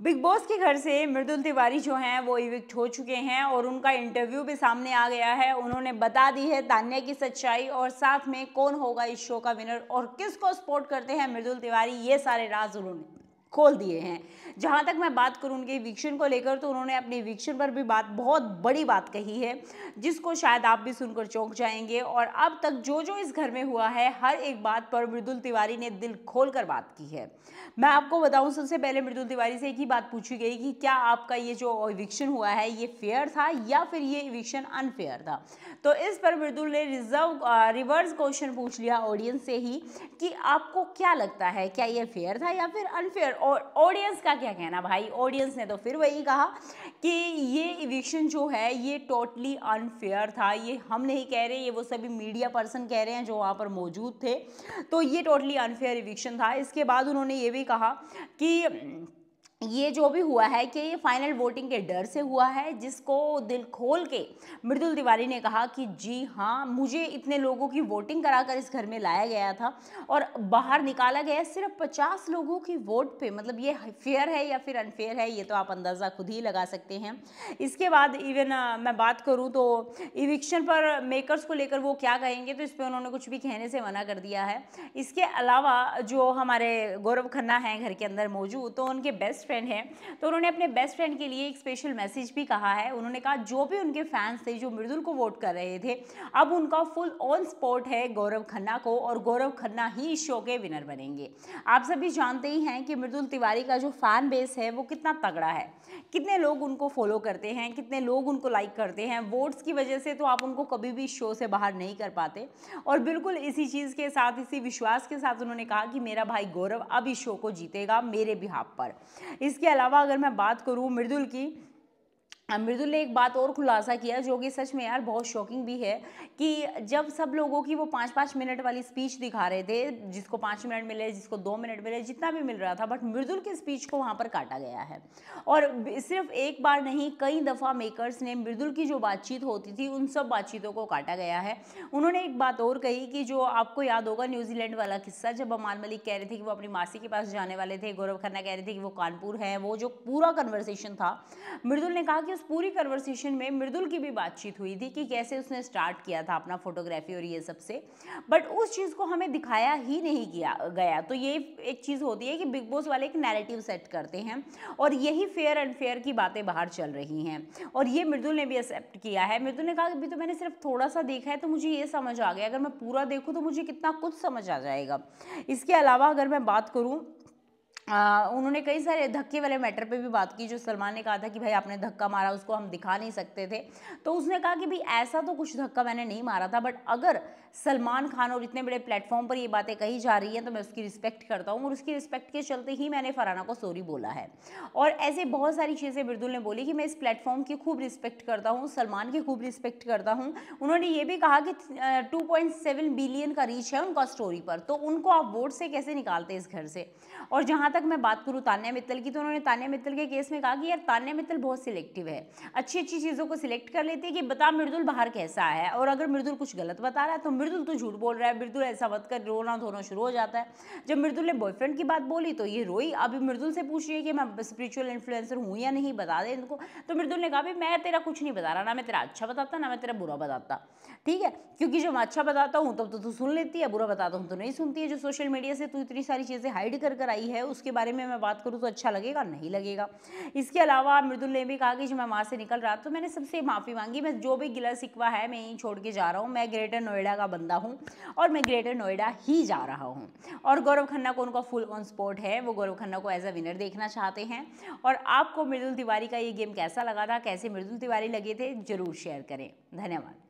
Big boss के घर से मृदुल तिवारी जो हैं वो इविक्ट हो चुके हैं और उनका इंटरव्यू भी सामने आ गया है। उन्होंने बता दी है तान्या की सच्चाई और साथ में कौन होगा इस शो का विनर और किसको सपोर्ट करते हैं मृदुल तिवारी, ये सारे राज उन्होंने खोल दिए हैं। जहां तक मैं बात करूं उनके इविक्शन को लेकर, तो उन्होंने अपने इविक्शन पर भी बहुत बड़ी बात कही है, जिसको शायद आप भी सुनकर चौंक जाएंगे। और अब तक जो जो इस घर में हुआ है, हर एक बात पर मृदुल तिवारी ने दिल खोलकर बात की है। मैं आपको बताऊं, सबसे पहले मृदुल तिवारी से एक ही बात पूछी गई कि क्या आपका ये जो इविक्शन हुआ है ये फेयर था या फिर ये इविक्शन अनफेयर था। तो इस पर मृदुल ने रिवर्स क्वेश्चन पूछ लिया ऑडियंस से ही कि आपको क्या लगता है, क्या ये फेयर था या फिर अनफेयर। और ऑडियंस का क्या कहना भाई, ऑडियंस ने तो फिर वही कहा कि ये इविक्शन जो है ये टोटली अनफेयर था। ये हम नहीं कह रहे, ये वो सभी मीडिया पर्सन कह रहे हैं जो वहाँ पर मौजूद थे। तो ये टोटली अनफेयर इविक्शन था। इसके बाद उन्होंने ये भी कहा कि ये जो भी हुआ है कि ये फाइनल वोटिंग के डर से हुआ है, जिसको दिल खोल के मृदुल तिवारी ने कहा कि जी हाँ, मुझे इतने लोगों की वोटिंग कराकर इस घर में लाया गया था और बाहर निकाला गया सिर्फ 50 लोगों की वोट पे। मतलब ये फेयर है या फिर अनफेयर है, ये तो आप अंदाज़ा खुद ही लगा सकते हैं। इसके बाद इवन मैं बात करूँ तो इविक्शन पर मेकर्स को लेकर वो क्या कहेंगे, तो इस पर उन्होंने कुछ भी कहने से मना कर दिया है। इसके अलावा जो हमारे गौरव खन्ना हैं घर के अंदर मौजूद, तो उनके बेस्ट फ्रेंड हैं, तो उन्होंने अपने बेस्ट फ्रेंड के लिए एक स्पेशल मैसेज भी कहा है। उन्होंने कहा जो भी उनके फैंस थे जो मृदुल को वोट कर रहे थे, अब उनका फुल ऑन सपोर्ट है गौरव खन्ना को और गौरव खन्ना ही इस शो के विनर बनेंगे। आप सभी जानते ही हैं कि मृदुल तिवारी का जो फैन बेस है वो कितना तगड़ा है, कितने लोग उनको फॉलो करते हैं, कितने लोग उनको लाइक करते हैं। वोट्स की वजह से तो आप उनको कभी भी शो से बाहर नहीं कर पाते। और बिल्कुल इसी चीज़ के साथ, इसी विश्वास के साथ उन्होंने कहा कि मेरा भाई गौरव अब इस शो को जीतेगा मेरे बिहाफ पर। इसके अलावा अगर मैं बात करूं मृदुल की, मृदुल ने एक बात और खुलासा किया जो कि सच में यार बहुत शॉकिंग भी है, कि जब सब लोगों की वो 5-5 मिनट वाली स्पीच दिखा रहे थे, जिसको 5 मिनट मिले, जिसको 2 मिनट मिले, जितना भी मिल रहा था, बट मृदुल की स्पीच को वहाँ पर काटा गया है। और सिर्फ एक बार नहीं, कई दफ़ा मेकर्स ने मृदुल की जो बातचीत होती थी उन सब बातचीतों को काटा गया है। उन्होंने एक बात और कही कि जो आपको याद होगा न्यूजीलैंड वाला किस्सा, जब अमान मलिक कह रहे थे कि वो अपनी मासी के पास जाने वाले थे, गौरव खन्ना कह रहे थे कि वो कानपुर है, वो जो पूरा कन्वर्सेशन था, मृदुल ने कहा कि उस पूरी कन्वर्सेशन में मृदुल की भी बातचीत हुई थी कि कैसे उसने स्टार्ट किया था अपना फोटोग्राफी और ये सब से, बट उस चीज़ को हमें दिखाया ही नहीं किया गया। तो ये एक चीज़ होती है कि बिग बॉस वाले एक नैरेटिव सेट करते हैं और यही फेयर अनफेयर की बातें बाहर चल रही हैं और ये मृदुल ने भी एक्सेप्ट किया है। मृदुल ने कहा कि अभी तो मैंने सिर्फ थोड़ा सा देखा है तो मुझे ये समझ आ गया, अगर मैं पूरा देखूँ तो मुझे कितना कुछ समझ आ जाएगा। इसके अलावा अगर मैं बात करूँ, उन्होंने कई सारे धक्के वाले मैटर पे भी बात की। जो सलमान ने कहा था कि भाई आपने धक्का मारा, उसको हम दिखा नहीं सकते थे, तो उसने कहा कि भाई ऐसा तो कुछ धक्का मैंने नहीं मारा था, बट अगर सलमान खान और इतने बड़े प्लेटफॉर्म पर ये बातें कही जा रही हैं तो मैं उसकी रिस्पेक्ट करता हूँ और उसकी रिस्पेक्ट के चलते ही मैंने फरहाना को सॉरी बोला है। और ऐसे बहुत सारी चीज़ें मृदुल ने बोली कि मैं इस प्लेटफॉर्म की खूब रिस्पेक्ट करता हूँ, सलमान की खूब रिस्पेक्ट करता हूँ। उन्होंने ये भी कहा कि 2.7 बिलियन का रीच है उनका स्टोरी पर, तो उनको आप वोट से कैसे निकालते इस घर से। और जहाँ तक मैं बात करूँ तान्या मित्तल की, तो उन्होंने तान्या मित्तल के केस में कहा कि यार तान्या मित्तल बहुत सिलेक्टिव है, अच्छी अच्छी चीज़ों को सिलेक्ट कर लेती है कि बता मृदुल बाहर कैसा है, और अगर मृदुल कुछ गलत बता रहा है तो मृदुल तो झूठ बोल रहा है, मृदुल ऐसा मत कर, रोना धोना शुरू हो जाता है। जब मृदुल ने बॉयफ्रेंड की बात बोली तो ये रोई। अभी मृदुल से पूछ रही है कि मैं स्पिरिचुअल इन्फ्लुएंसर हूँ या नहीं, बता दे इनको। तो मृदुल ने कहा भाई मैं तेरा कुछ नहीं बता रहा, ना मैं तेरा अच्छा बताता ना मैं तेरा बुरा बताता, ठीक है, क्योंकि जो मैं अच्छा बताता हूँ तब तो तू सुन लेती है, बुरा बताता हूँ तो नहीं सुनती है। जो सोशल मीडिया से तू इतनी सारी चीज़ें हाइड कर आई है उसके बारे में मैं बात करूँ तो अच्छा लगेगा, नहीं लगेगा। इसके अलावा मृदुल ने भी कहा कि जब मैं वहाँ से निकल रहा तो मैंने सबसे माफ़ी मांगी, मैं जो भी गिला शिकवा है मैं यहीं छोड़ के जा रहा हूँ, मैं ग्रेटर नोएडा का बंदा हूँ और मैं ग्रेटर नोएडा ही जा रहा हूँ। और गौरव खन्ना को उनका फुल ऑन सपोर्ट है, वो गौरव खन्ना को एज अ विनर देखना चाहते हैं। और आपको मृदुल तिवारी का ये गेम कैसा लगा था, कैसे मृदुल तिवारी लगे थे, जरूर शेयर करें। धन्यवाद।